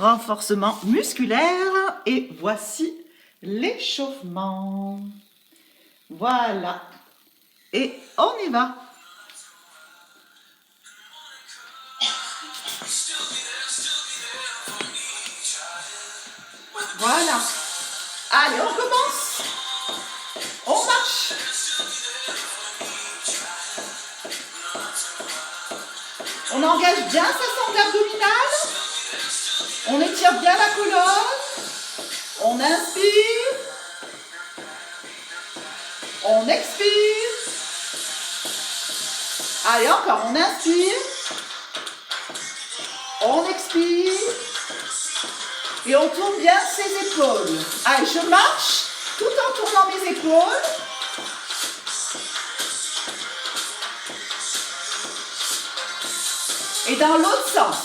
Renforcement musculaire et voici l'échauffement. Voilà. Et on y va. Voilà. Allez, on commence. On marche. On engage bien sa sangle abdominale. On étire bien la colonne. On inspire. On expire. Allez, encore, on inspire. On expire. Et on tourne bien ses épaules. Allez, je marche tout en tournant mes épaules. Et dans l'autre sens.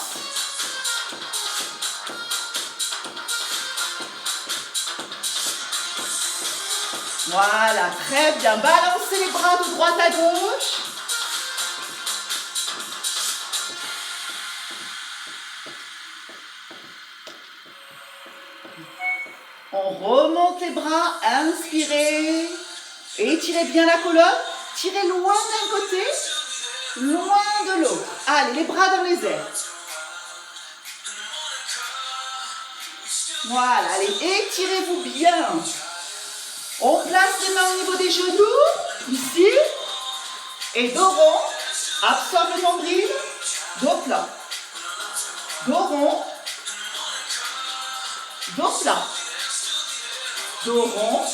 Voilà, très bien. Balancez les bras de droite à gauche. On remonte les bras, inspirez. Et étirez bien la colonne. Tirez loin d'un côté, loin de l'autre. Allez, les bras dans les airs. Voilà, allez, étirez-vous bien. On place les mains au niveau des genoux, ici. Et dos rond, absorbe le nombril, dos plat. Dos rond, dos plat. Dos rond,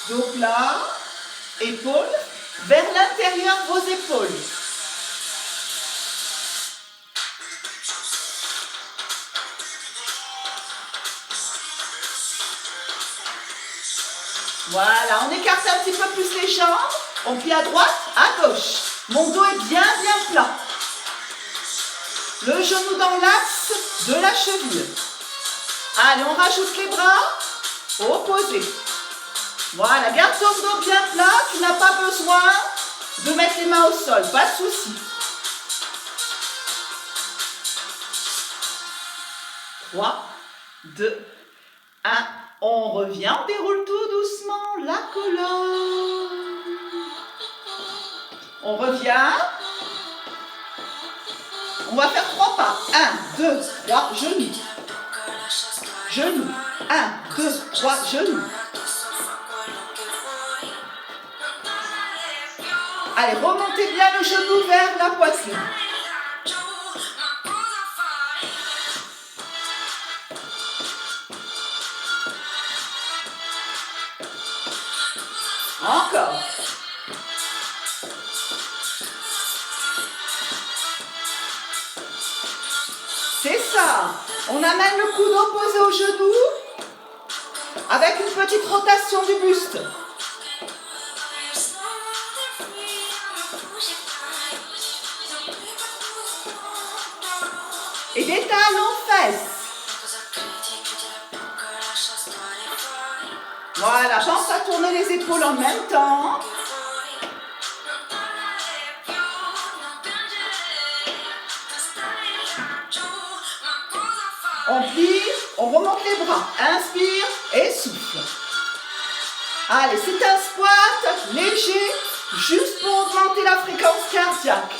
dos plat, épaules, vers l'intérieur vos épaules. Voilà, on écarte un petit peu plus les jambes. On plie à droite, à gauche. Mon dos est bien plat. Le genou dans l'axe de la cheville. Allez, on rajoute les bras. Opposés. Voilà, garde ton dos bien plat. Tu n'as pas besoin de mettre les mains au sol. Pas de souci. 3, 2, 1. On revient, on déroule tout doucement la colonne. On revient. On va faire 3 pas. 1, 2, 3, genoux. Genoux. 1, 2, 3, genoux. Allez, remontez bien le genou vers la poitrine. Encore. C'est ça. On amène le coude opposé au genou avec une petite rotation du buste. Et des talons fesses. Voilà, pense à tourner les épaules en même temps. On plie, on remonte les bras. Inspire et souffle. Allez, c'est un squat léger, juste pour augmenter la fréquence cardiaque.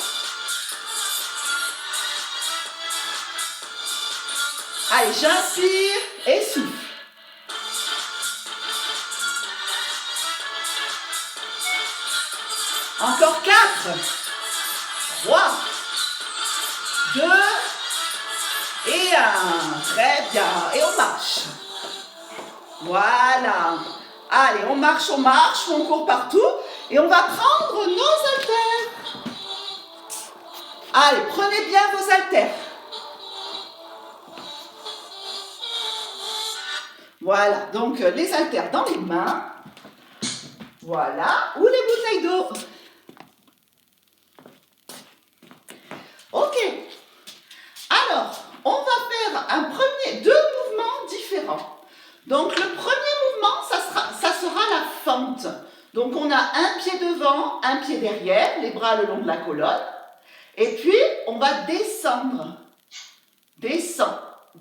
Allez, j'inspire et souffle. Encore 4, 3, 2 et 1. Très bien. Et on marche. Voilà. Allez, on marche, on court partout. Et on va prendre nos haltères. Allez, prenez bien vos haltères. Voilà, donc les haltères dans les mains. Voilà, ou les bouteilles d'eau. Ok. Alors, on va faire deux mouvements différents. Donc, le premier mouvement, ça sera la fente. Donc, on a un pied devant, un pied derrière, les bras le long de la colonne. Et puis, on va descendre. Descend.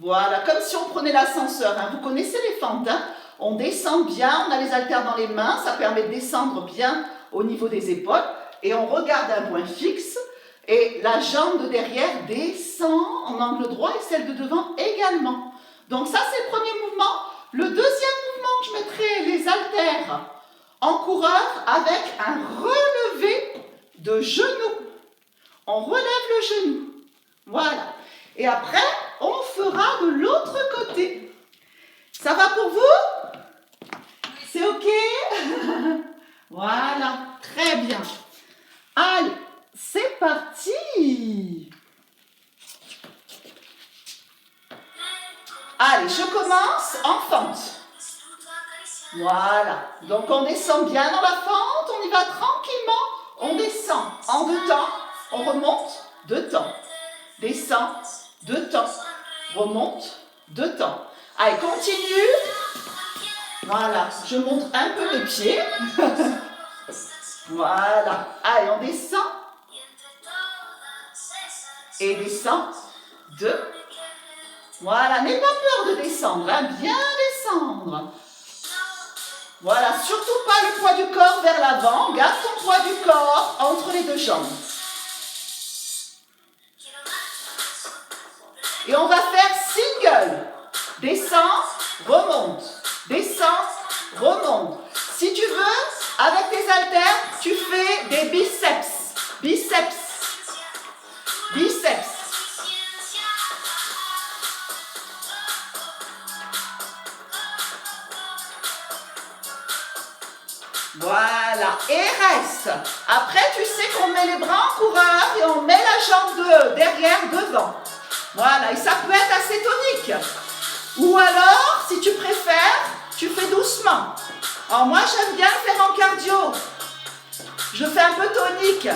Voilà, comme si on prenait l'ascenseur. Hein. Vous connaissez les fentes, hein? On descend bien, on a les haltères dans les mains, ça permet de descendre bien au niveau des épaules. Et on regarde un point fixe. Et la jambe de derrière descend en angle droit et celle de devant également. Donc ça, c'est le premier mouvement. Le deuxième mouvement, je mettrai les haltères en coureur avec un relevé de genou. On relève le genou. Voilà. Et après, on fera de l'autre côté. Ça va pour vous? C'est OK? Voilà. Très bien. Allez, c'est parti. Allez, je commence en fente. Voilà. Donc, on descend bien dans la fente. On y va tranquillement. On descend en 2 temps. On remonte 2 temps. Descend 2 temps. Remonte 2 temps. Allez, continue. Voilà. Je montre un peu mes pieds. Voilà. Allez, on descend. Et descend 2. Voilà. N'aie pas peur de descendre. Hein. Bien descendre. Voilà, surtout pas le poids du corps vers l'avant. Garde ton poids du corps entre les 2 jambes. Et on va faire single. Descends, remonte. Descends, remonte. Si tu veux, avec tes haltères, tu fais des biceps. Biceps. Biceps. Voilà, et reste. Après, tu sais qu'on met les bras en coureur et on met la jambe derrière devant. Voilà, et ça peut être assez tonique. Ou alors, si tu préfères, tu fais doucement. Alors moi, j'aime bien le faire en cardio. Je fais un peu tonique.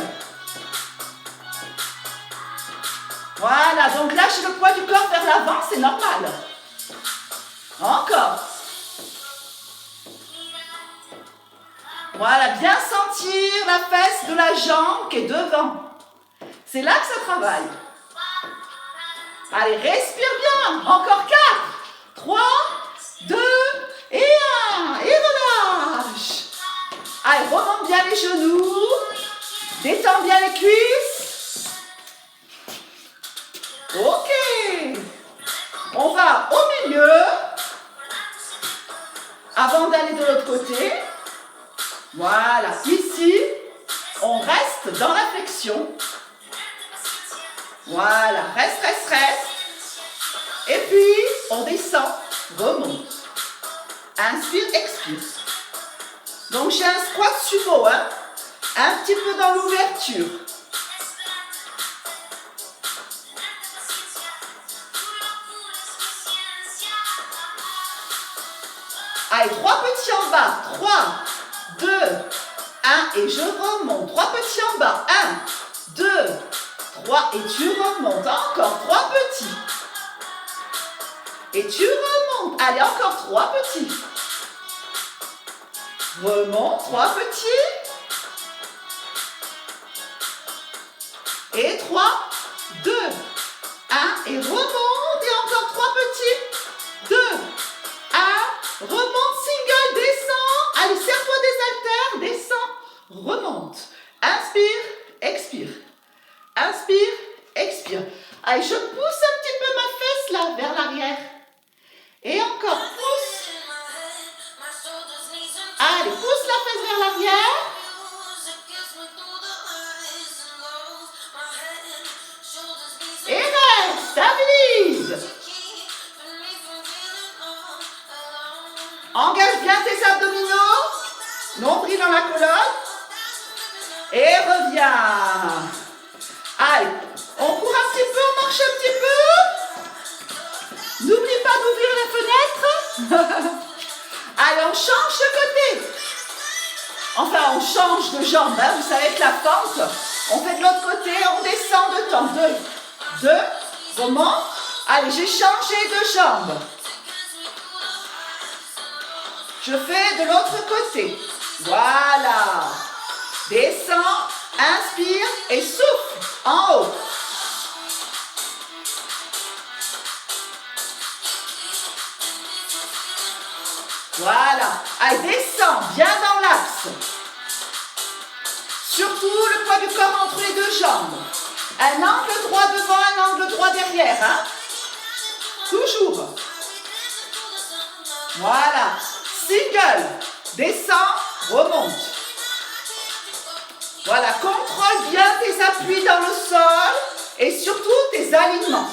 Voilà, donc là, j'ai le poids du corps vers l'avant, c'est normal. Encore. Voilà, bien sentir la fesse de la jambe qui est devant. C'est là que ça travaille. Allez, respire bien. Encore 4, 3, 2 et 1. Et relâche. Allez, remonte bien les genoux. Détends bien les cuisses. OK. On va au milieu. Avant d'aller de l'autre côté. Voilà, ici, on reste dans la flexion. Voilà, reste, reste, reste. Et puis, on descend, remonte. Inspire, expire. Donc, j'ai un squat sumo, hein, un petit peu dans l'ouverture. Allez, 3 petits en bas. 3, 2, 1 et je remonte. 3 petits en bas. 1, 2, 3 et tu remontes. Encore 3 petits. Et tu remontes. Allez, encore 3 petits. Remonte, 3 petits. Et 3, 2, 1 et remonte. Et encore 3 petits. 2, 1, remonte, single, descends. Allez, serre-toi des haltères, descends, remonte. Inspire, expire. Inspire, expire. Allez, je pousse un petit peu ma fesse là, vers l'arrière. Et encore, pousse. Allez, pousse la fesse vers l'arrière. Et reste, stabilise. Engage bien tes abdominaux. Nombril dans la colonne. Et reviens. Allez, on court un petit peu, on marche un petit peu. N'oublie pas d'ouvrir la fenêtre. Allez, on change de côté. Enfin, on change de jambe. Hein. Vous savez que la fente, on fait de l'autre côté, on descend de temps. 2, 2, remonte. Allez, j'ai changé de jambe. Je fais de l'autre côté. Voilà. Descends, inspire et souffle en haut. Voilà. Allez, descends, bien dans l'axe. Surtout le poids du corps entre les deux jambes. Un angle droit devant, un angle droit derrière. Hein? Toujours. Voilà. Single. Descends, remonte. Voilà, contrôle bien tes appuis dans le sol et surtout tes alignements.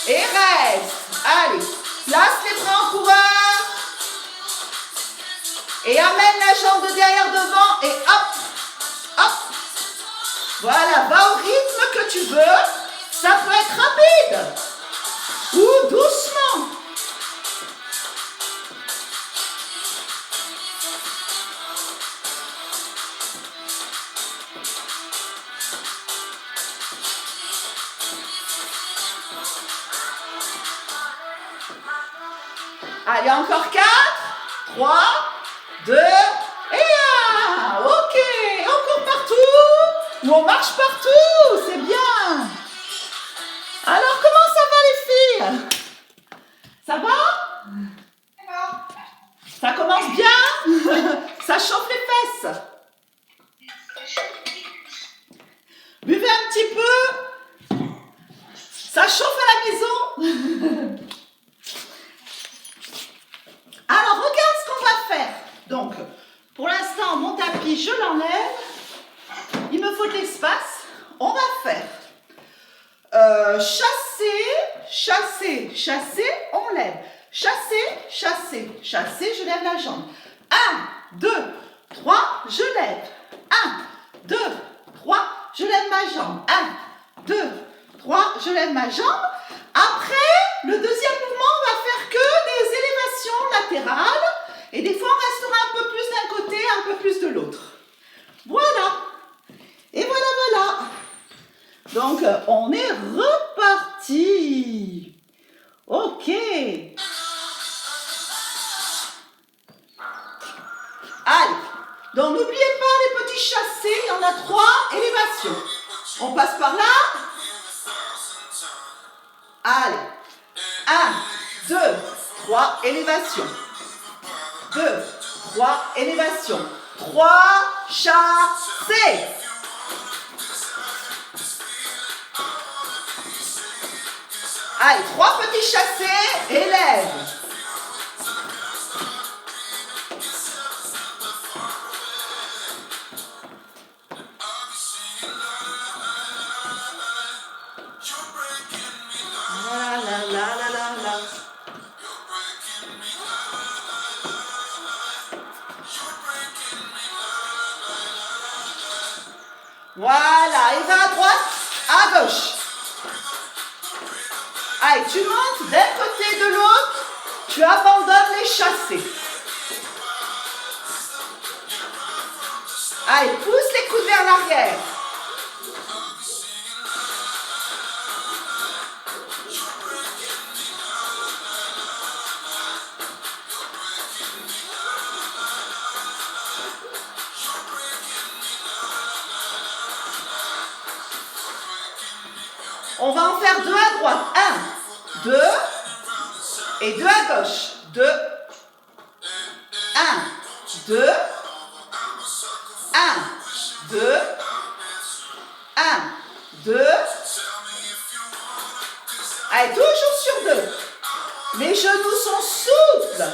Et reste. Allez, place les bras en coureur. Et amène la jambe de derrière devant et hop, hop. Voilà, va au rythme que tu veux. Ça peut être rapide ou doucement. Allez, encore 4, 3, 2, et 1. Ok, encore partout. Ou on marche partout, c'est bien. Alors, comment ça va les filles? Ça va? Ça commence bien? Ça chauffe les fesses. Buvez un petit peu. Ça chauffe à la maison. Alors, regarde ce qu'on va faire. Donc, pour l'instant, mon tapis, je l'enlève. Il me faut de l'espace. On va faire chasser, chasser, chasser, on lève. Chasser, chasser, chasser, je lève la jambe. 1, 2, 3, je lève. 1, 2, 3, je lève ma jambe. 1, 2, 3, je lève ma jambe. Après, le deuxième mouvement, on va faire que des élévations latérales. Et des fois, on restera un peu plus d'un côté, un peu plus de l'autre. Voilà. Et voilà, voilà. Donc, on est reparti. Ok. Allez. Donc, n'oubliez pas les petits chassés. Il y en a 3 élévations. On passe par là. Allez. 1, 2, 3, élévation. 2, 3, élévation. 3, chassés. Allez, 3 petits chassés, élève. La la la la la la. Voilà, et va à droite, à gauche. Allez, tu montes d'un côté et de l'autre, tu abandonnes les chassés. Allez, pousse les coudes vers l'arrière. On va en faire 2 à droite. 1, 2 et 2 à gauche. 2, 1, 2, 1, 2, 1, 2. Allez, toujours sur 2. Les genoux sont souples.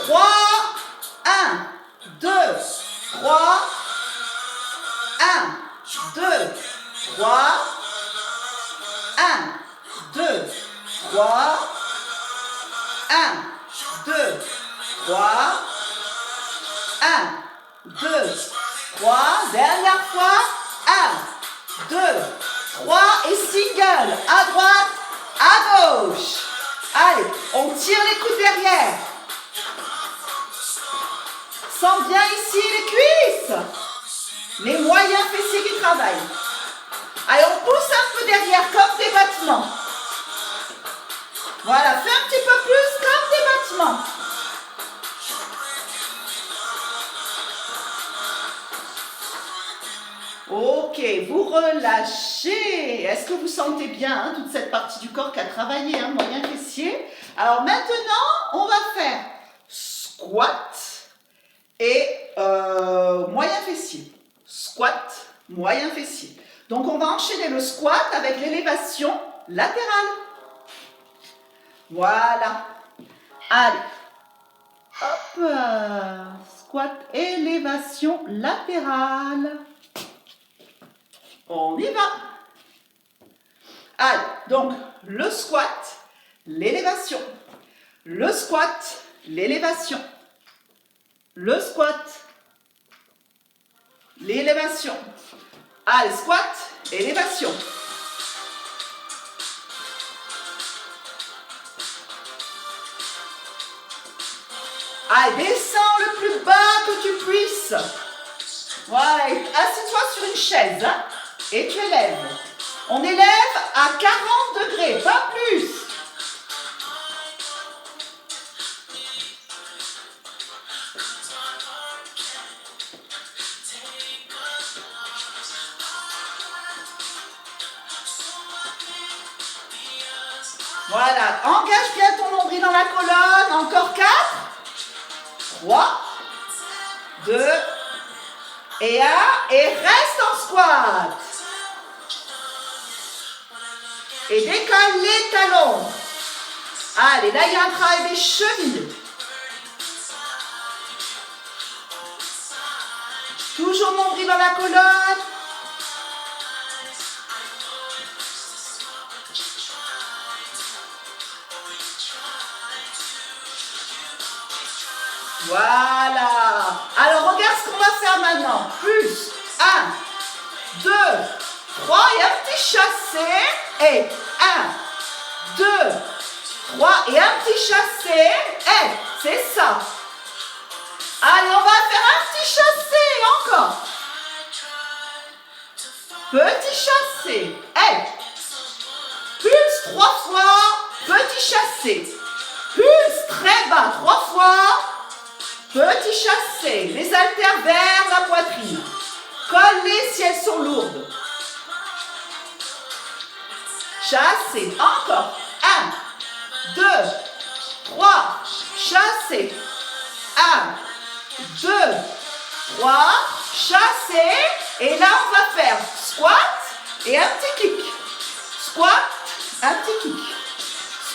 Trois, 1, 2, 3, 1, 2, 3, 1, 2, 3, 1, 2, 3, 1, 2, 3, dernière fois, 1, 2, 3 et single, à droite, à gauche. Allez, on tire les coudes derrière. Sens bien ici les cuisses, les moyens fessiers qui travaillent. Allez, on pousse un peu derrière comme des battements. Voilà, fais un petit peu plus comme des battements. Ok, vous relâchez. Est-ce que vous sentez bien toute cette partie du corps qui a travaillé, moyen fessier? Alors maintenant, on va faire squat et moyen fessier. Squat, moyen fessier. Donc on va enchaîner le squat avec l'élévation latérale. Voilà. Allez. Hop. Squat, élévation latérale. On y va. Allez, donc le squat, l'élévation. Le squat, l'élévation. Le squat, l'élévation. Allez, squat, élévation. Allez, descends le plus bas que tu puisses. Voilà, assieds-toi sur une chaise et tu élèves. On élève à 40 degrés, pas plus. Voilà, engage bien ton nombril dans la colonne. Encore 4, 3, 2 et 1. Et reste en squat. Et décolle les talons. Allez, là il y a un travail des chevilles. Toujours nombril dans la colonne. Voilà. Alors regarde ce qu'on va faire maintenant. Plus 1, 2, 3 et un petit chassé. Et 1, 2, 3 et un petit chassé. Et c'est ça. Allez, on va faire un petit chassé encore. Petit chassé. Et plus 3 fois. Petit chassé. Plus très bas 3 fois. Petit chassé, les haltères vers la poitrine. Colle-les si elles sont lourdes. Chassé, encore. 1, 2, 3, chassé. 1, 2, 3, chassé. Et là, on va faire squat et un petit kick. Squat, un petit kick.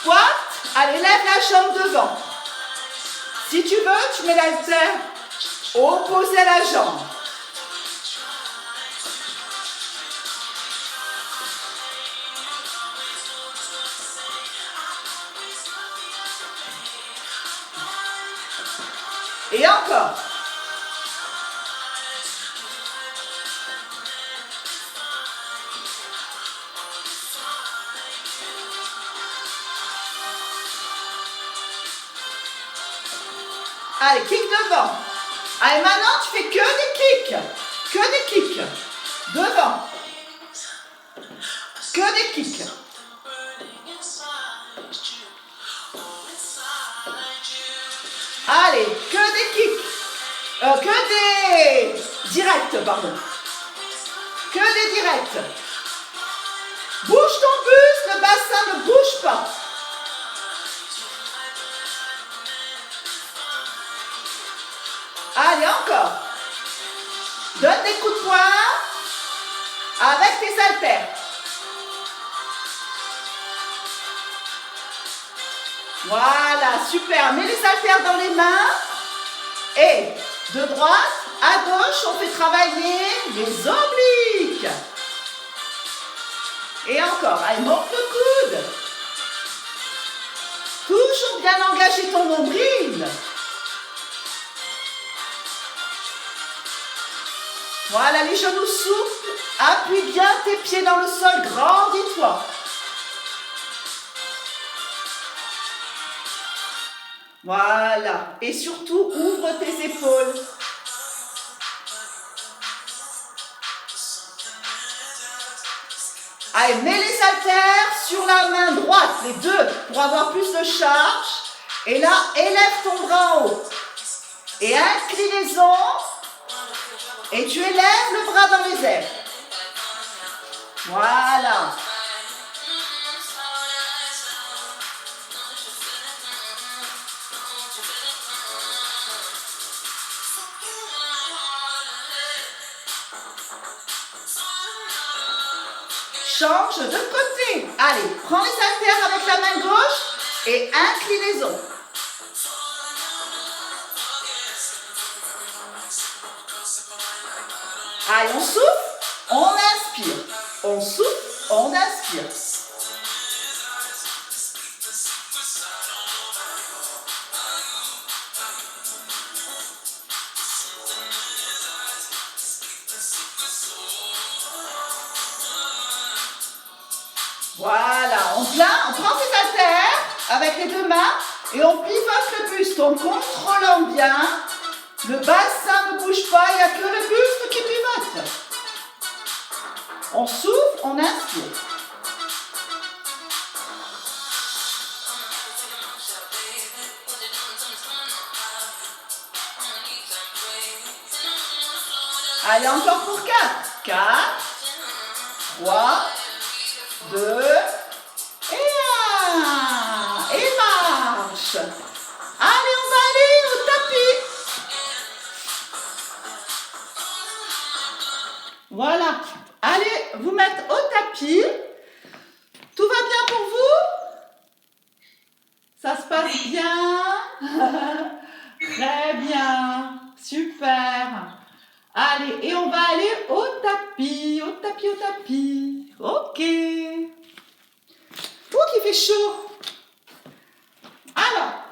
Squat, allez, lève la jambe devant. Si tu veux, tu mets l'haltère opposé à la jambe. Et encore. Allez, kick devant. Allez, maintenant, tu fais que des kicks. Que des kicks. Devant. Que des kicks. Allez, que des kicks. Que des directs, pardon. Que des directs. Bouge ton buste, le bassin ne bouge pas. Allez, encore. Donne des coups de poing avec tes haltères. Voilà, super. Mets les haltères dans les mains. Et de droite à gauche, on fait travailler les obliques. Et encore. Allez, monte le coude. Toujours bien engager ton nombril. Voilà, les genoux souples. Appuie bien tes pieds dans le sol. Grandis-toi. Voilà. Et surtout, ouvre tes épaules. Allez, mets les haltères sur la main droite, les deux, pour avoir plus de charge. Et là, élève ton bras en haut. Et inclinaison. Et tu élèves le bras dans les airs. Voilà. Change de côté. Allez, prends les haltères avec la main gauche et inclinaison. Allez, on souffle, on inspire. On souffle, on inspire. Voilà, on prend ses haltères avec les deux mains et on pivote le buste en contrôlant bien. Le bassin ne bouge pas, il n'y a que le buste qui pivote. On souffle, on inspire. Allez, encore pour 4. 4, 3, 2, et 1. Et marche. Allez, on va aller au tapis. Voilà. Allez, vous mettre au tapis. Tout va bien pour vous? Ça se passe bien? Très bien. Super. Allez, et on va aller au tapis, au tapis, au tapis. Ok. Oh, qu'il fait chaud. Alors.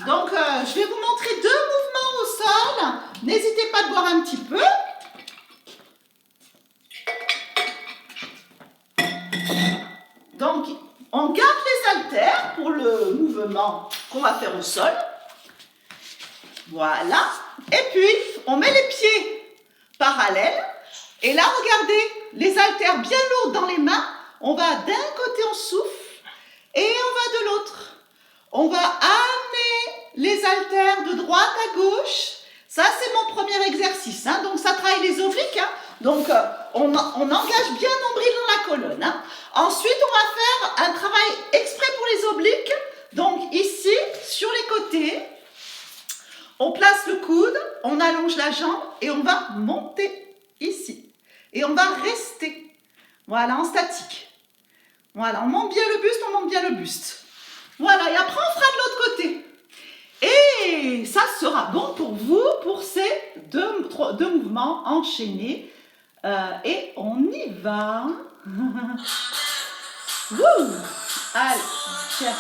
Donc, je vais vous montrer 2 mouvements au sol. N'hésitez pas à boire un petit peu. Donc, on garde les haltères pour le mouvement qu'on va faire au sol. Voilà. Et puis, on met les pieds parallèles. Et là, regardez, les haltères bien lourds dans les mains. On va d'un côté, on souffle. Et on va de l'autre. On va amener les haltères de droite à gauche. Ça, c'est mon premier exercice. Hein. Donc, ça travaille les obliques. Hein. Donc, on engage bien nombril dans la colonne. Hein. Ensuite, on va faire un travail exprès pour les obliques. Donc, ici, sur les côtés, on place le coude, on allonge la jambe et on va monter ici. Et on va rester, voilà, en statique. Voilà, on monte bien le buste, on monte bien le buste. Voilà, et après, on fera de l'autre côté. Et ça sera bon pour vous, pour ces deux mouvements enchaînés. Et on y va. Wouh! Allez, cherche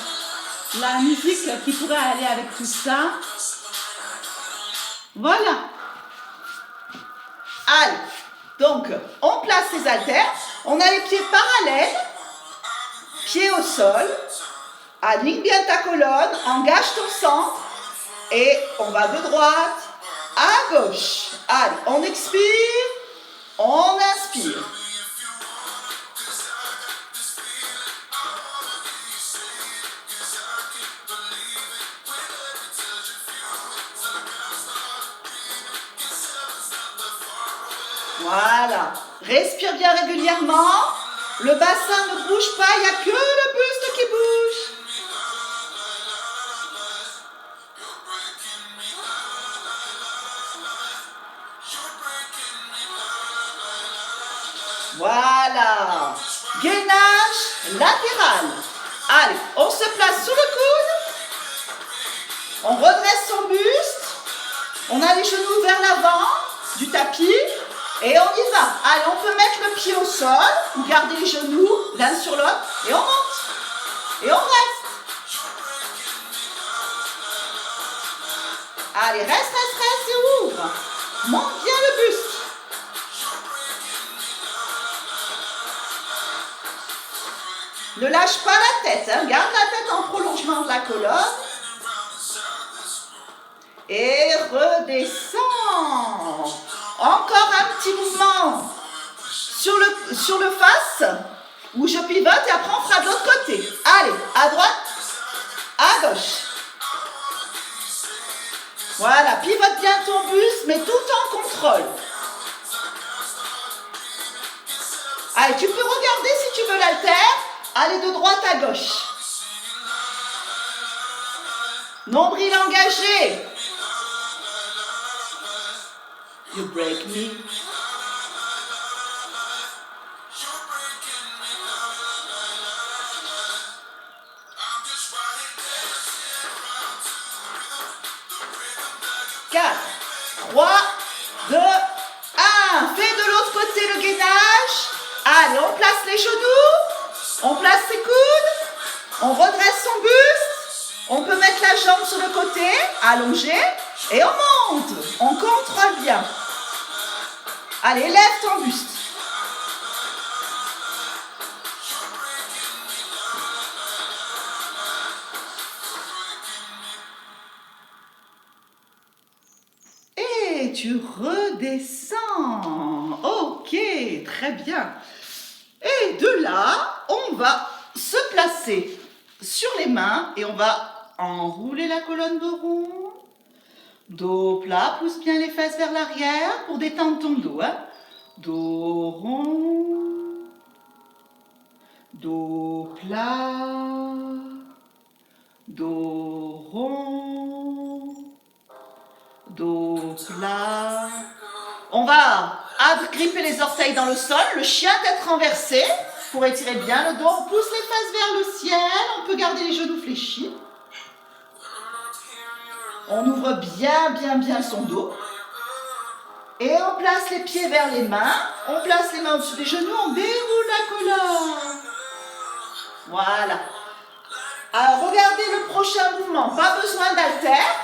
la musique qui pourrait aller avec tout ça. Voilà. Allez, donc on place les haltères. On a les pieds parallèles, pieds au sol. Aligne bien ta colonne, engage ton centre. Et on va de droite à gauche. Allez, on expire, on inspire. Voilà. Respire bien régulièrement. Le bassin ne bouge pas, il n'y a que le buste qui bouge. Voilà. Gainage latéral. Allez, on se place sous le coude. On redresse son buste. On a les genoux vers l'avant du tapis. Et on y va. Allez, on peut mettre le pied au sol, ou garder les genoux l'un sur l'autre, et on monte. Et on reste. Allez, reste et ouvre. Monte bien le buste. Ne lâche pas la tête, hein. Garde la tête en prolongement de la colonne. Et redescends. Encore un petit mouvement sur le face, où je pivote et après on fera de l'autre côté. Allez, à droite, à gauche. Voilà, pivote bien ton buste, mais tout en contrôle. Allez, tu peux regarder si tu veux l'haltère. Allez de droite à gauche. Nombril engagé. You break me. Quatre, 3, 2, 1. Fais de l'autre côté le gainage. Allez, on place les genoux. On place ses coudes. On redresse son buste. On peut mettre la jambe sur le côté, allongé. Et on monte. On contrôle bien. Allez, lève ton buste. Et tu redescends. Ok, très bien. Et de là, on va se placer sur les mains et on va enrouler la colonne de rond. Dos plat, pousse bien les fesses vers l'arrière pour détendre ton dos. Hein. Dos rond. Dos plat. Dos rond. Dos plat. On va gripper les orteils dans le sol, le chien tête renversée pour étirer bien le dos. On pousse les fesses vers le ciel, on peut garder les genoux fléchis. On ouvre bien son dos. Et on place les pieds vers les mains. On place les mains au-dessus des genoux, on déroule la colonne. Voilà. Alors regardez le prochain mouvement, pas besoin d'haltère.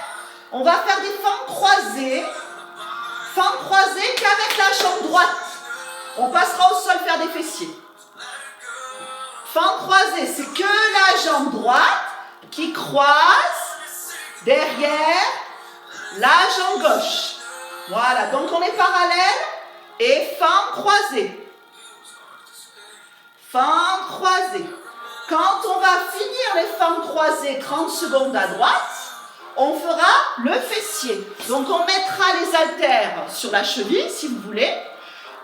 On va faire des fentes croisées. Fente croisée qu'avec la jambe droite. On passera au sol faire des fessiers. Fente croisée, c'est que la jambe droite qui croise derrière la jambe gauche. Voilà, donc on est parallèle et fente croisée. Fente croisée. Quand on va finir les fentes croisées 30 secondes à droite, on fera le fessier. Donc on mettra les haltères sur la cheville si vous voulez.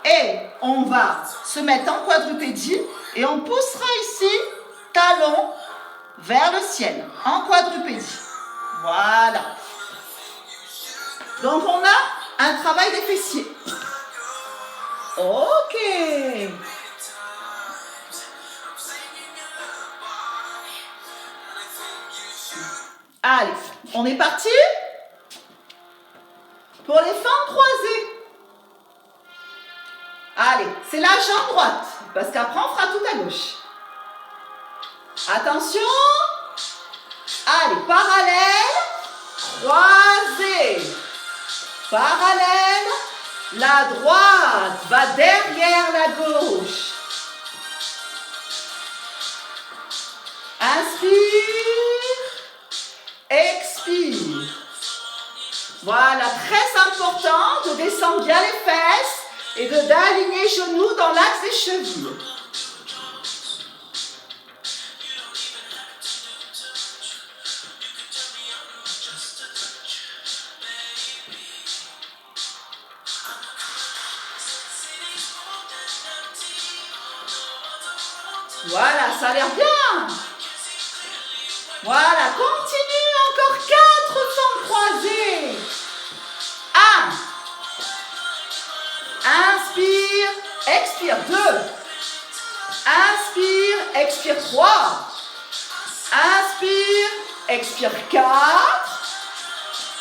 Et on va se mettre en quadrupédie et on poussera ici, talon vers le ciel, en quadrupédie. Voilà. Donc on a un travail des fessiers. Ok. Allez, on est parti pour les fentes croisées. Allez, c'est la jambe droite, parce qu'après on fera tout à gauche. Attention. Allez, parallèle, croisé. Parallèle, la droite va derrière la gauche. Inspire, expire. Voilà, très important de descendre bien les fesses et d'aligner genoux dans l'axe des chevilles. Voilà, ça a l'air bien. Voilà, continue, encore 4 fentes croisées. 1. Inspire, expire. 2. Inspire, expire. 3. Inspire, expire. 4.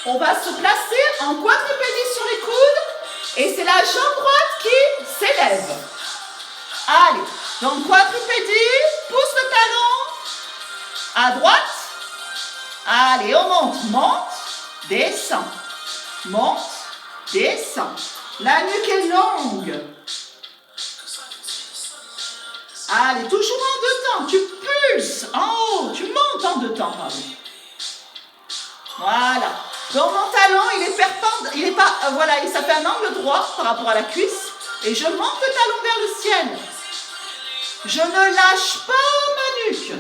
On va se placer en quadrupédie sur les coudes et c'est la jambe droite qui s'élève. Allez, donc quadrupédie, pousse le talon à droite. Allez, on monte, monte, descend, monte, descend. La nuque est longue. Allez, toujours en 2 temps. Tu pulses en haut, tu montes en 2 temps. Pardon. Voilà. Donc mon talon, il est perpendiculaire, il est pas, voilà, ça fait un angle droit par rapport à la cuisse. Et je monte le talon vers le ciel. Je ne lâche pas ma nuque.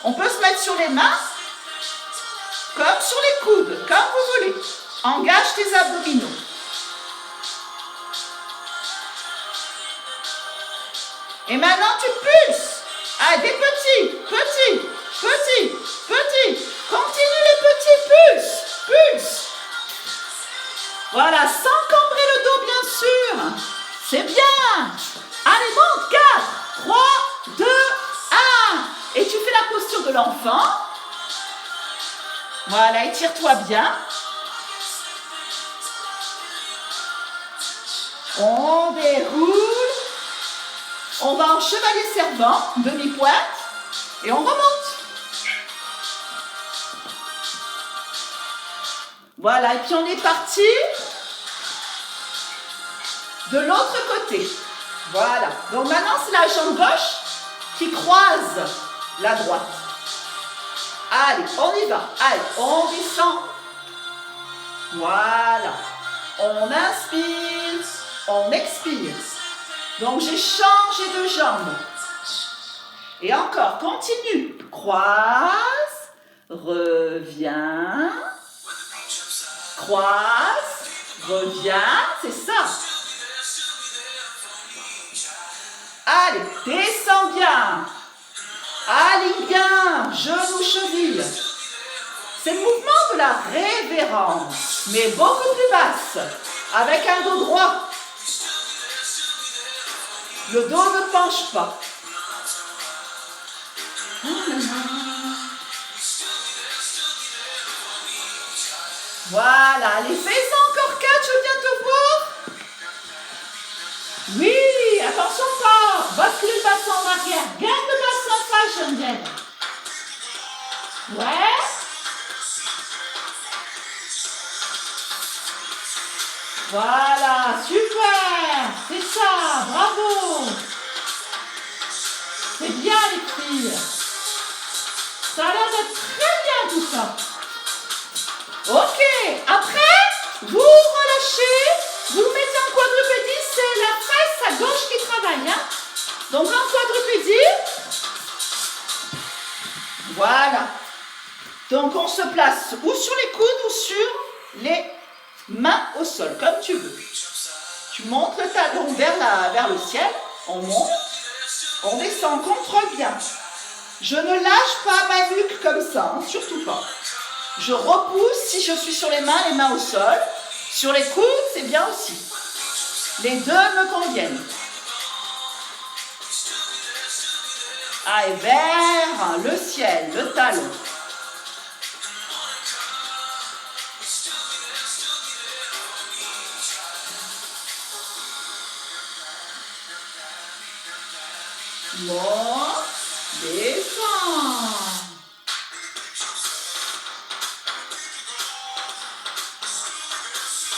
On peut se mettre sur les mains, comme sur les coudes, comme vous voulez. Engage tes abdominaux. Et maintenant, tu pulses. Ah, des petits. Continue les petits pulses. Pulse. Voilà, sans cambrer le dos, bien sûr. C'est bien. Allez, monte. 4, 3, 2, 1. Et tu fais la posture de l'enfant. Voilà, étire-toi bien. On déroule. On va en chevalier servant, demi-pointe, et on remonte. Voilà, et puis on est parti de l'autre côté. Voilà. Donc maintenant, c'est la jambe gauche qui croise la droite. Allez, on y va. Allez, on descend. Voilà. On inspire, on expire. Donc, j'ai changé de jambe. Et encore, continue. Croise, reviens. Croise, reviens. C'est ça. Allez, descends bien. Aligne bien, genoux, chevilles. C'est le mouvement de la révérence, mais beaucoup plus basse, avec un dos droit. Le dos ne penche pas. Voilà, allez, fais-en encore 4, je viens te voir. Oui, attention pas. Bascule le bassin en arrière. Garde le bassin en face, Geneviève. Ouais. Voilà, super. C'est ça, bravo. C'est bien les filles. Ça a l'air d'être très bien tout ça. Ok, après, vous relâchez, vous mettez en quadrupédie, c'est la fesse à gauche qui travaille. Hein. Donc en quadrupédie, voilà. Donc on se place ou sur les coudes ou sur les mains au sol, comme tu veux. Tu montes le talon vers le ciel, on monte, on descend, on contrôle bien. Je ne lâche pas ma nuque comme ça, hein, surtout pas. Je repousse si je suis sur les mains au sol. Sur les coudes, c'est bien aussi. Les deux me conviennent. Allez, vers le ciel, le talon. Monte, descends.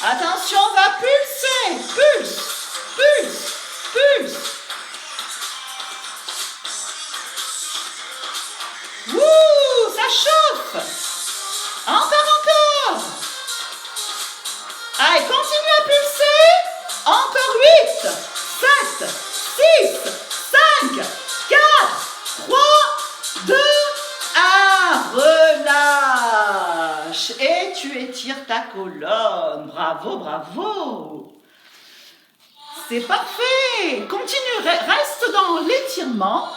Attention, on va pulser. Pulse, pulse, pulse. Ouh, ça chauffe. Encore. Allez, continue à pulser. Encore 8, 7, 6, 5, 4, 3, 2, 1. Relâche. Et tu étires ta colonne. Bravo, bravo. C'est parfait. Continue, reste dans l'étirement.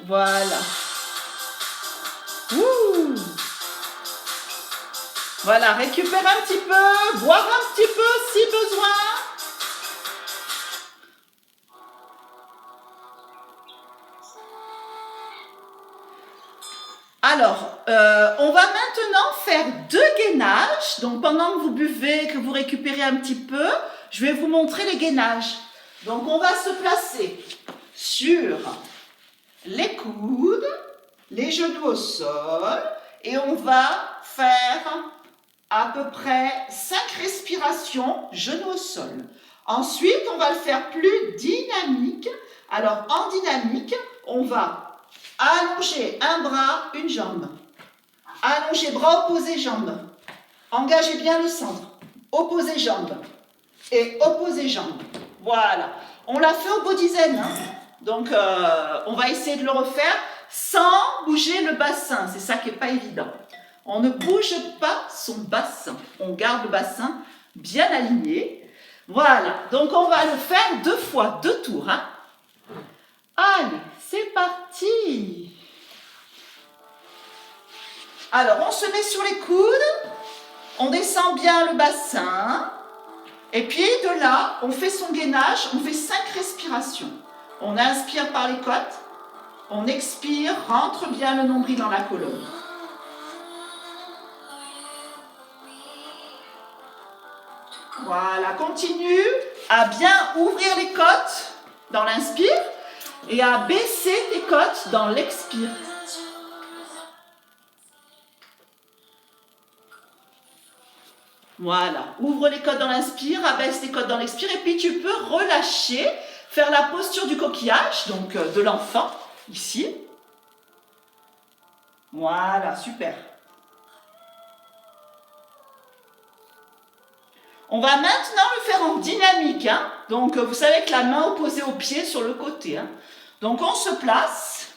Voilà. Ouh. Voilà, récupère un petit peu, boire un petit peu si besoin. Alors, on va maintenant faire 2 gainages. Donc, pendant que vous buvez, que vous récupérez un petit peu, je vais vous montrer les gainages. Donc, on va se placer sur les coudes, les genoux au sol, et on va faire à peu près 5 respirations, genoux au sol. Ensuite, on va le faire plus dynamique. Alors, en dynamique, on va allonger un bras, une jambe. Allonger bras opposés, jambes. Engagez bien le centre. Opposez jambes. Et opposez jambes. Voilà. On l'a fait au body zen. Hein. Donc, on va essayer de le refaire sans bouger le bassin. C'est ça qui n'est pas évident. On ne bouge pas son bassin. On garde le bassin bien aligné. Voilà. Donc, on va le faire 2 fois, 2 tours. Hein. Allez, c'est parti. Alors, on se met sur les coudes. On descend bien le bassin. Et puis, de là, on fait son gainage. On fait 5 respirations. On inspire par les côtes. On expire, rentre bien le nombril dans la colonne. Voilà, continue à bien ouvrir les côtes dans l'inspire et à baisser tes côtes dans l'expire. Voilà, ouvre les côtes dans l'inspire, abaisse les côtes dans l'expire et puis tu peux relâcher, faire la posture du coquillage, donc de l'enfant, ici. Voilà, super. On va maintenant le faire en dynamique. Hein. Donc, vous savez que la main opposée au pied sur le côté. Hein. Donc, on se place.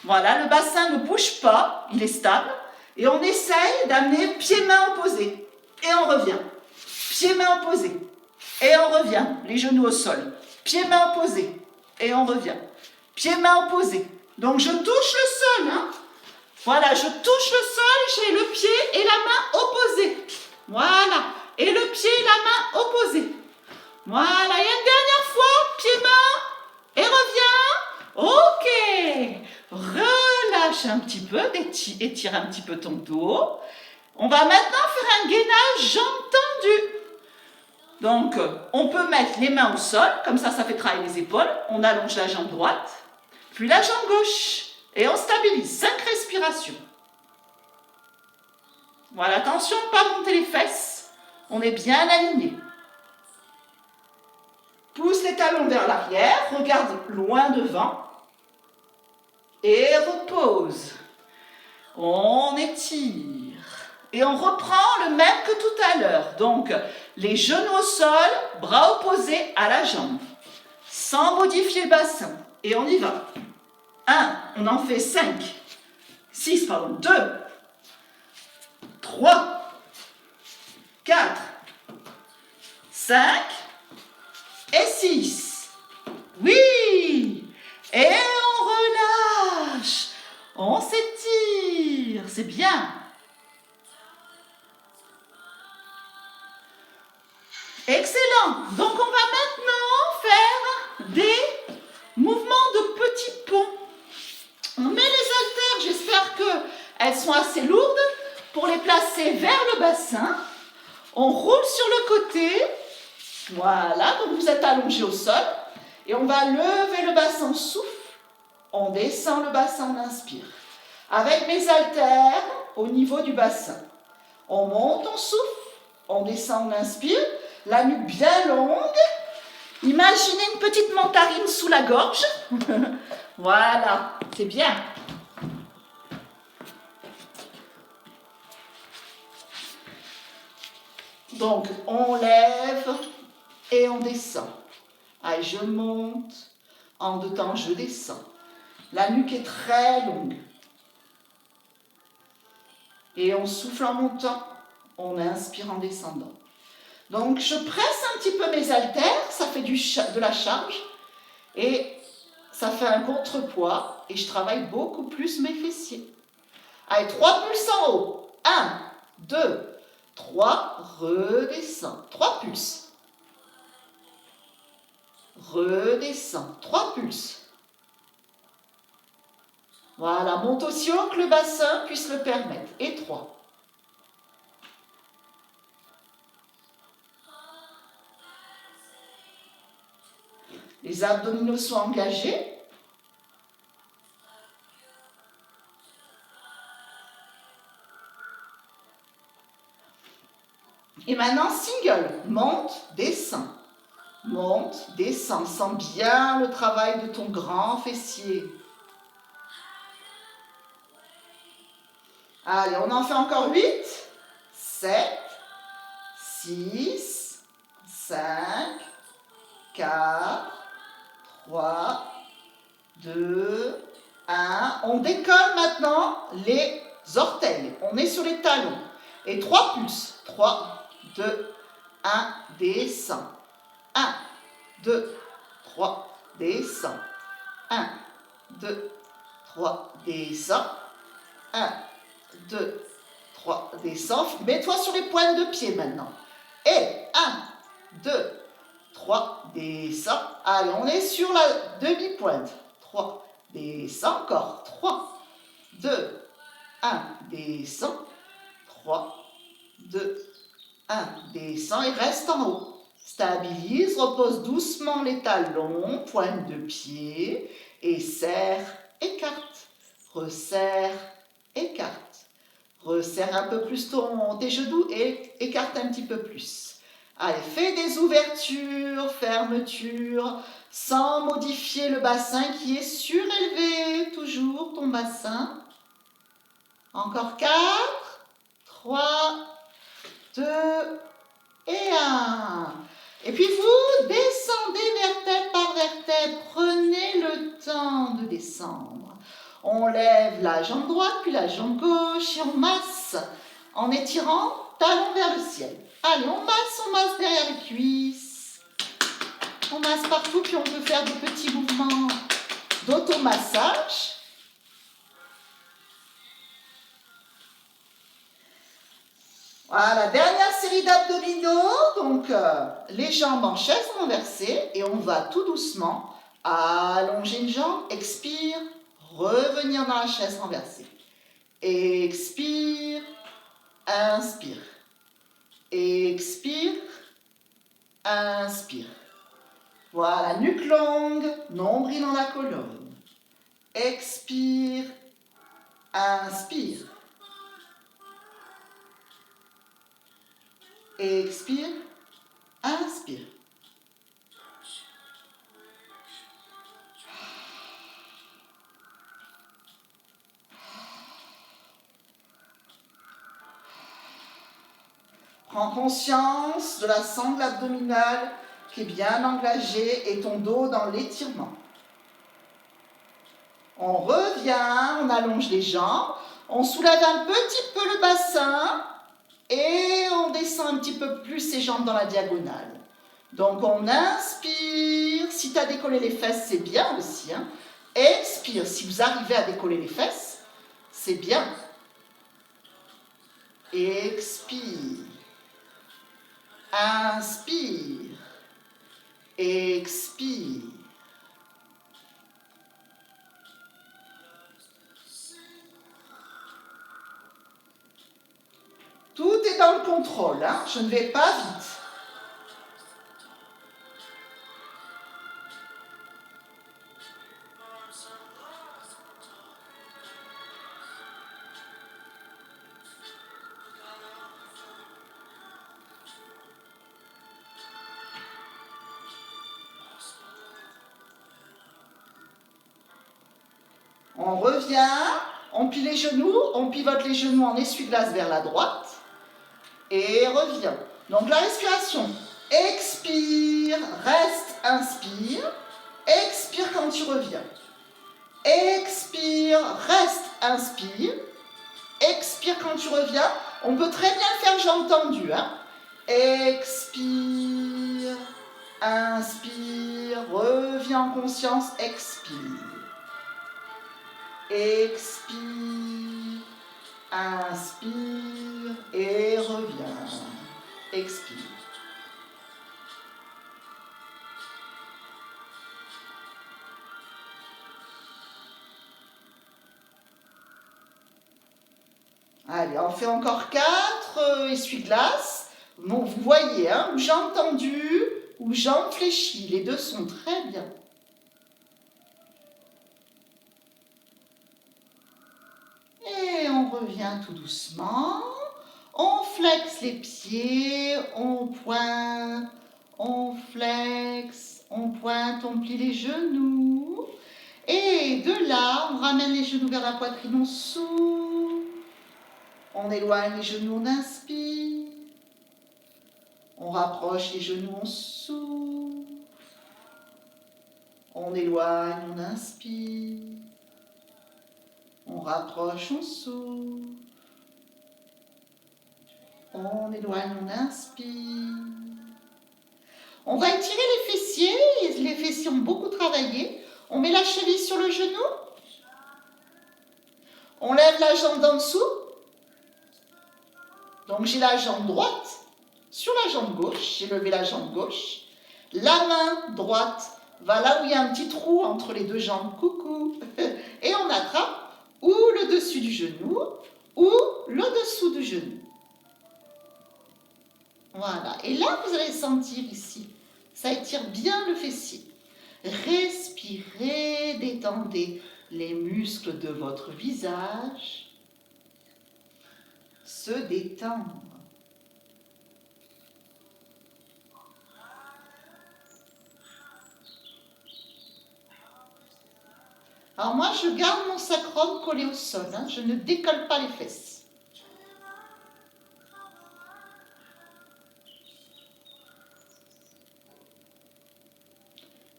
Voilà, le bassin ne bouge pas, il est stable. Et on essaye d'amener pieds-mains opposés. Et on revient. Pieds-mains opposés. Et on revient. Les genoux au sol. Pieds-mains opposés. Et on revient. Pieds-mains opposés. Donc, je touche le sol. Hein. Voilà, je touche le sol, j'ai le pied et la main opposés. Voilà. Et le pied et la main opposés. Voilà, et une dernière fois, pied-main, et reviens. Ok. Relâche un petit peu, étire un petit peu ton dos. On va maintenant faire un gainage jambes tendues. Donc, on peut mettre les mains au sol, comme ça fait travailler les épaules. On allonge la jambe droite, puis la jambe gauche. Et on stabilise. 5 respirations. Voilà, attention de ne pas monter les fesses. On est bien aligné. Pousse les talons vers l'arrière, regarde loin devant. Et repose. On étire. Et on reprend le même que tout à l'heure. Donc, les genoux au sol, bras opposés à la jambe. Sans modifier le bassin. Et on y va. 1, on en fait 5. 6, pardon. 2, 3, 4, 5 et 6. Oui! Et on relâche. On s'étire. C'est bien. Excellent. Donc, on va maintenant faire des mouvements de petits ponts. On met les haltères. J'espère qu'elles sont assez lourdes pour les placer vers le bassin. On roule sur le côté. Voilà, donc vous êtes allongé au sol. Et on va lever le bassin, on souffle. On descend le bassin, on inspire. Avec mes haltères au niveau du bassin. On monte, on souffle. On descend, on inspire. La nuque bien longue. Imaginez une petite mandarine sous la gorge. Voilà, c'est bien. Donc, on lève et on descend. Allez, je monte. En 2 temps, je descends. La nuque est très longue. Et on souffle en montant. On inspire en descendant. Donc, je presse un petit peu mes haltères. Ça fait de la charge. Et ça fait un contrepoids. Et je travaille beaucoup plus mes fessiers. Allez, 3 pulses en haut. 1, 2, 3, redescends. 3 pulses. Redescends. 3 pulses. Voilà, monte aussi haut que le bassin puisse le permettre. Et 3. Les abdominaux sont engagés. Et maintenant, single. Monte, descend. monte, descend. Sens bien le travail de ton grand fessier. Allez, on en fait encore 8, 7, 6, 5, 4, 3, 2, 1. On décolle maintenant les orteils. On est sur les talons. Et 3 pulses. 3, 2, 1, descend. 1, 2, 3, descend. 1, 2, 3, descend. 1, 2, 3, descend. Mets-toi sur les pointes de pied maintenant. Et 1, 2, 3, descend. Allez, on est sur la demi-pointe. 3, descend encore. 3, 2, 1, descend. 3, 2, 1, descend et reste en haut. Stabilise, repose doucement les talons, pointe de pied et serre, écarte. Resserre, écarte. Resserre un peu plus tes genoux et écarte un petit peu plus. Allez, fais des ouvertures, fermetures, sans modifier le bassin qui est surélevé. Toujours ton bassin. Encore 4, 3, 2 et 1. Et puis vous descendez vertèbre par vertèbre. Prenez le temps de descendre. On lève la jambe droite, puis la jambe gauche et on masse en étirant talon vers le ciel. Allez, on masse derrière les cuisses. On masse partout, puis on peut faire des petits mouvements d'automassage. Voilà, dernière série d'abdominaux. Donc, les jambes en chaise renversée. Et on va tout doucement allonger une jambe. Expire, revenir dans la chaise renversée. Expire, inspire. Expire, inspire. Voilà, nuque longue, nombril dans la colonne. Expire, inspire. Expire, inspire. Prends conscience de la sangle abdominale qui est bien engagée et ton dos dans l'étirement. On revient, on allonge les jambes, on soulève un petit peu le bassin et on descend un petit peu plus ses jambes dans la diagonale. Donc on inspire, si tu as décollé les fesses, c'est bien aussi. Hein. Expire, si vous arrivez à décoller les fesses, c'est bien. Expire. Inspire. Expire. Tout est dans le contrôle, hein? Je ne vais pas vite. On revient, on plie les genoux, on pivote les genoux en essuie-glace vers la droite et revient. Donc la respiration, expire, reste, inspire, expire quand tu reviens. Expire, reste, inspire, expire quand tu reviens. On peut très bien le faire jambes tendues. Hein. Expire, inspire, reviens en conscience, expire. Expire, inspire et reviens. Expire. Allez, on fait encore 4 essuie-glaces. Bon, vous voyez, hein, ou jambes tendues ou jambes fléchies. Les deux sont très bien. Et on revient tout doucement. On flexe les pieds, on pointe, on flexe, on pointe, on plie les genoux. Et de là, on ramène les genoux vers la poitrine, on souffle. On éloigne les genoux, on inspire. On rapproche les genoux, on souffle. On éloigne, on inspire. On rapproche, on souffle. On éloigne, on inspire. On va étirer les fessiers. Les fessiers ont beaucoup travaillé. On met la cheville sur le genou. On lève la jambe d'en dessous. Donc j'ai la jambe droite sur la jambe gauche. J'ai levé la jambe gauche. La main droite va là où il y a un petit trou entre les deux jambes. Coucou. Et on attrape ou le dessus du genou ou le dessous du genou. Voilà. Et là, vous allez sentir ici, ça étire bien le fessier. Respirez, détendez les muscles de votre visage. Se détendre. Alors moi, je garde mon sacrum collé au sol. Hein, je ne décolle pas les fesses.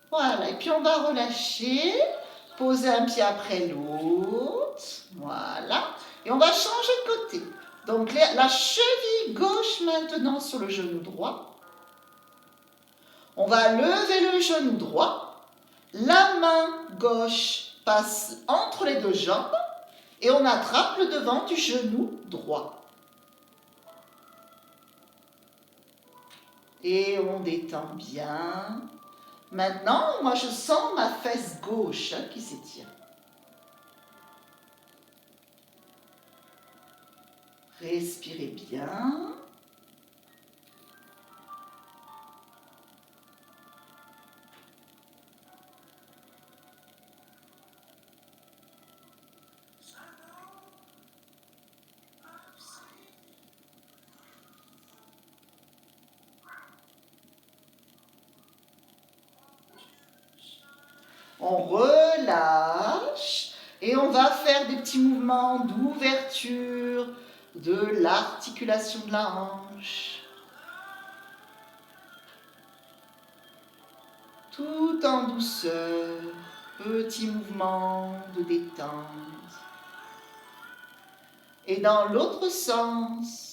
Voilà, et puis on va relâcher, poser un pied après l'autre, voilà, et on va changer de côté. Donc la cheville gauche maintenant sur le genou droit. On va lever le genou droit, la main gauche passe entre les deux jambes et on attrape le devant du genou droit. Et on détend bien. Maintenant, moi je sens ma fesse gauche qui s'étire. Respirez bien. On relâche et on va faire des petits mouvements d'ouverture de l'articulation de la hanche. Tout en douceur, petits mouvements de détente. Et dans l'autre sens.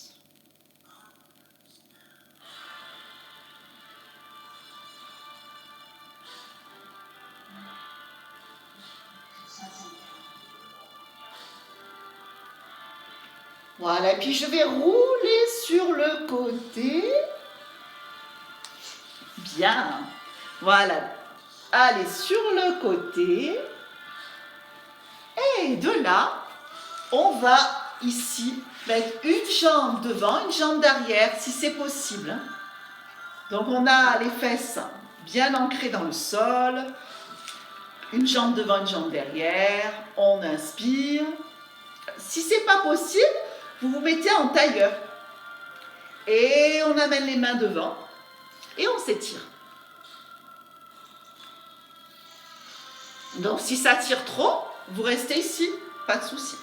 Voilà, et puis je vais rouler sur le côté. Bien. Voilà. Allez, sur le côté. Et de là, on va ici mettre une jambe devant, une jambe derrière, si c'est possible. Donc on a les fesses bien ancrées dans le sol. Une jambe devant, une jambe derrière. On inspire. Si ce n'est pas possible, vous vous mettez en tailleur. Et on amène les mains devant. Et on s'étire. Donc si ça tire trop, vous restez ici. Pas de souci.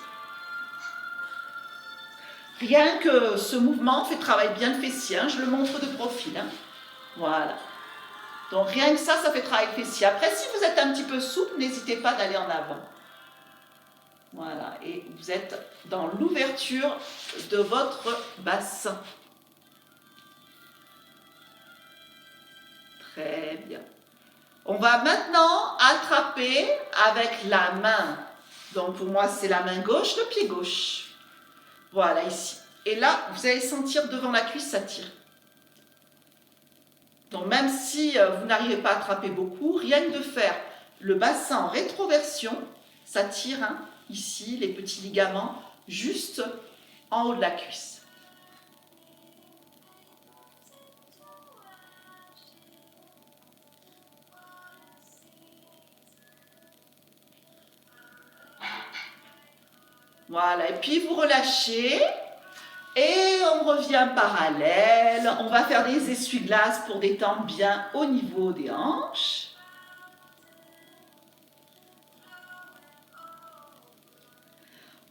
Rien que ce mouvement fait travailler bien le fessier. Hein. Je le montre de profil. Hein. Voilà. Donc rien que ça fait travailler le fessier. Après, si vous êtes un petit peu souple, n'hésitez pas d'aller en avant. Voilà. Et vous êtes dans l'ouverture de votre bassin. Très bien. On va maintenant attraper avec la main. Donc pour moi, c'est la main gauche, le pied gauche. Voilà, ici. Et là, vous allez sentir devant la cuisse, ça tire. Donc même si vous n'arrivez pas à attraper beaucoup, rien que de faire le bassin en rétroversion, ça tire hein, ici, les petits ligaments, juste en haut de la cuisse. Voilà, et puis vous relâchez et on on revient parallèle. On va faire des essuie-glaces pour détendre bien au niveau des hanches.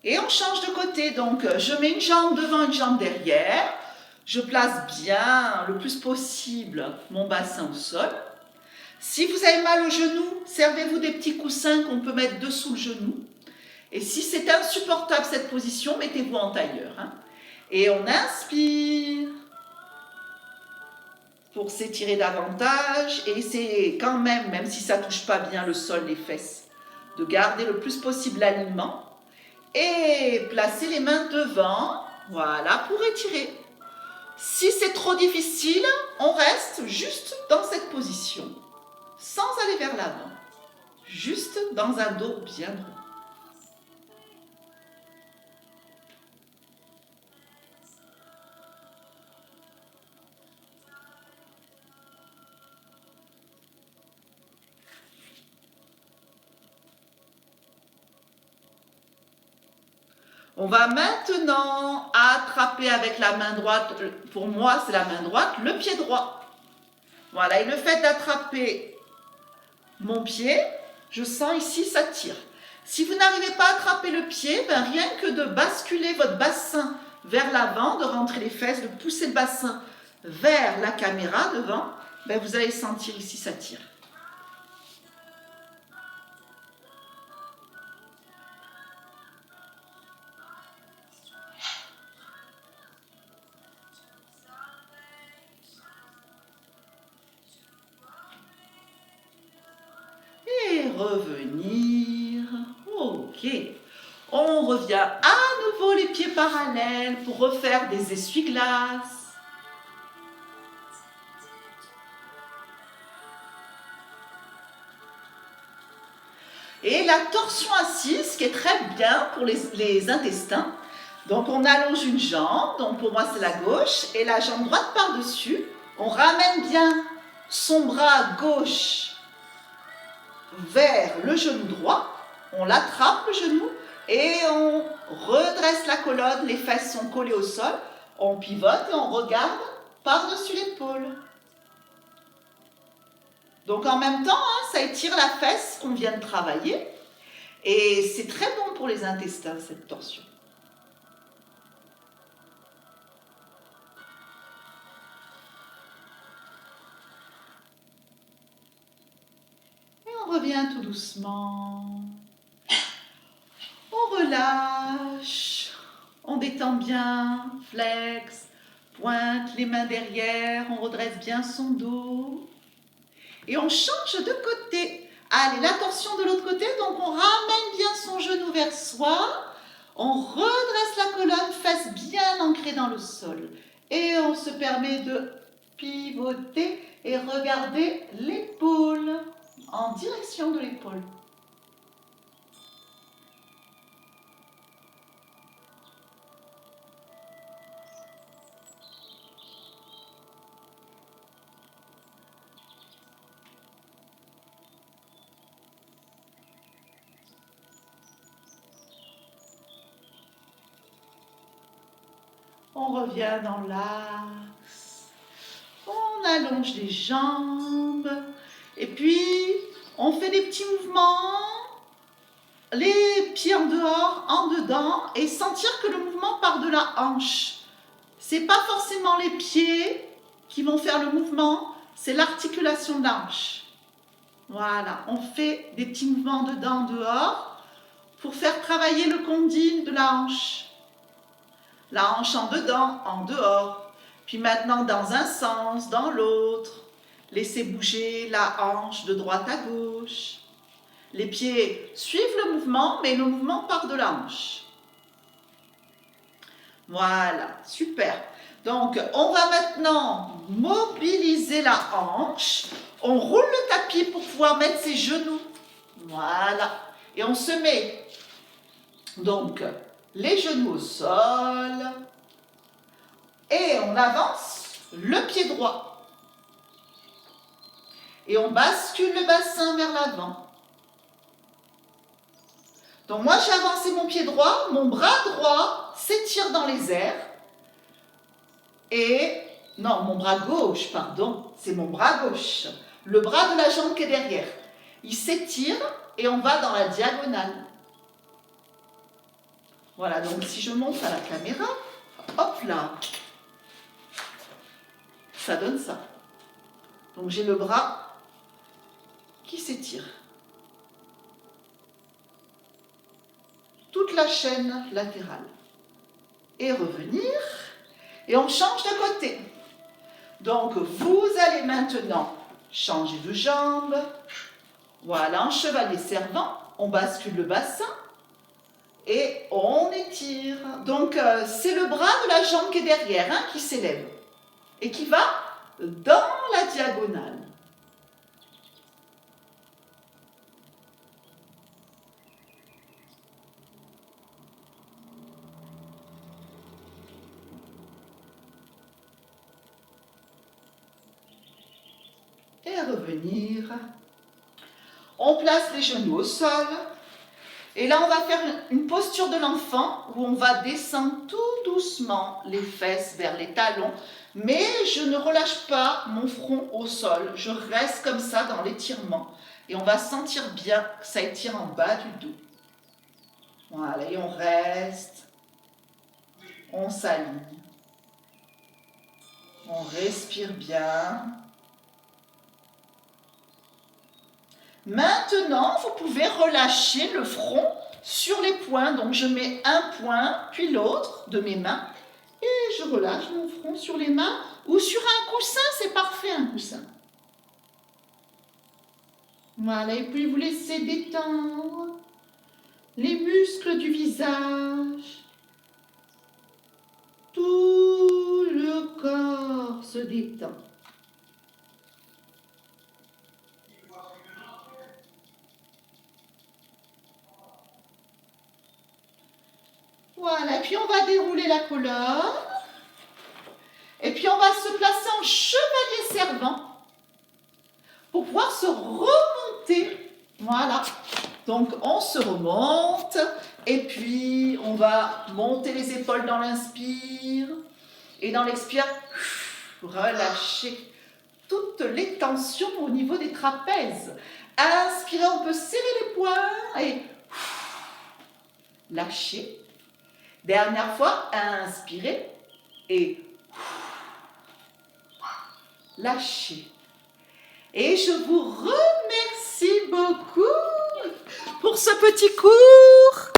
Et on change de côté. Donc, je mets une jambe devant, une jambe derrière. Je place bien, le plus possible, mon bassin au sol. Si vous avez mal au genou, servez-vous des petits coussins qu'on peut mettre dessous le genou. Et si c'est insupportable cette position, mettez-vous en tailleur. Hein. Et on inspire pour s'étirer davantage. Et essayez quand même, même si ça ne touche pas bien le sol, les fesses, de garder le plus possible l'alignement. Et placez les mains devant, voilà, pour étirer. Si c'est trop difficile, on reste juste dans cette position, sans aller vers l'avant, juste dans un dos bien droit. On va maintenant attraper avec la main droite, pour moi c'est la main droite, le pied droit. Voilà, et le fait d'attraper mon pied, je sens ici, ça tire. Si vous n'arrivez pas à attraper le pied, ben rien que de basculer votre bassin vers l'avant, de rentrer les fesses, de pousser le bassin vers la caméra devant, ben vous allez sentir ici, ça tire. Et revenir. Ok. On revient à nouveau les pieds parallèles pour refaire des essuie-glaces. Et la torsion assise qui est très bien pour les intestins. Donc on allonge une jambe, donc pour moi c'est la gauche, et la jambe droite par-dessus. On ramène bien son bras gauche vers le genou droit. On l'attrape le genou et on redresse la colonne, les fesses sont collées au sol. On pivote et on regarde par-dessus l'épaule. Donc en même temps, hein, ça étire la fesse qu'on vient de travailler. Et c'est très bon pour les intestins, cette torsion. Et on revient tout doucement. On relâche. On détend bien, flex, pointe les mains derrière. On redresse bien son dos. Et on change de côté. Allez, la torsion de l'autre côté, donc on ramène bien son genou vers soi. On redresse la colonne, fesses bien ancrées dans le sol. Et on se permet de pivoter et regarder l'épaule, en direction de l'épaule. On revient dans l'axe, on allonge les jambes et puis on fait des petits mouvements, les pieds en dehors, en dedans et sentir que le mouvement part de la hanche. C'est pas forcément les pieds qui vont faire le mouvement, c'est l'articulation de la hanche. Voilà, on fait des petits mouvements dedans, dehors pour faire travailler le condyle de la hanche. La hanche en dedans, en dehors. Puis maintenant dans un sens, dans l'autre. Laissez bouger la hanche de droite à gauche. Les pieds suivent le mouvement, mais le mouvement part de la hanche. Voilà, super. Donc, on va maintenant mobiliser la hanche. On roule le tapis pour pouvoir mettre ses genoux. Voilà. Et on se met donc les genoux au sol et on avance le pied droit et on bascule le bassin vers l'avant. Donc moi j'ai avancé mon pied droit, mon bras droit s'étire dans les airs Et, non, mon bras gauche, pardon, c'est mon bras gauche. Le bras de la jambe qui est derrière. Il s'étire et on va dans la diagonale. Voilà, donc si je monte à la caméra, hop là, ça donne ça. Donc j'ai le bras qui s'étire. Toute la chaîne latérale. Et revenir, et on change de côté. Donc vous allez maintenant changer de jambe. Voilà, en chevalier servant, on bascule le bassin et on étire. Donc c'est le bras de la jambe qui est derrière, hein, qui s'élève et qui va dans la diagonale. Et revenir. On place les genoux au sol. Et là, on va faire une posture de l'enfant où on va descendre tout doucement les fesses vers les talons. Mais je ne relâche pas mon front au sol. Je reste comme ça dans l'étirement. Et on va sentir bien que ça étire en bas du dos. Voilà, et on reste. On s'aligne. On respire bien. Maintenant, vous pouvez relâcher le front sur les poings. Donc, je mets un poing, puis l'autre de mes mains. Et je relâche mon front sur les mains ou sur un coussin. C'est parfait, un coussin. Voilà, et puis vous laissez détendre les muscles du visage. Tout le corps se détend. Voilà, et puis on va dérouler la colonne. Et puis on va se placer en chevalier servant pour pouvoir se remonter. Voilà. Donc on se remonte et puis on va monter les épaules dans l'inspire et dans l'expire, relâcher toutes les tensions au niveau des trapèzes. Inspirez, on peut serrer les poings et lâcher. Dernière fois, inspirez et lâchez. Et je vous remercie beaucoup pour ce petit cours.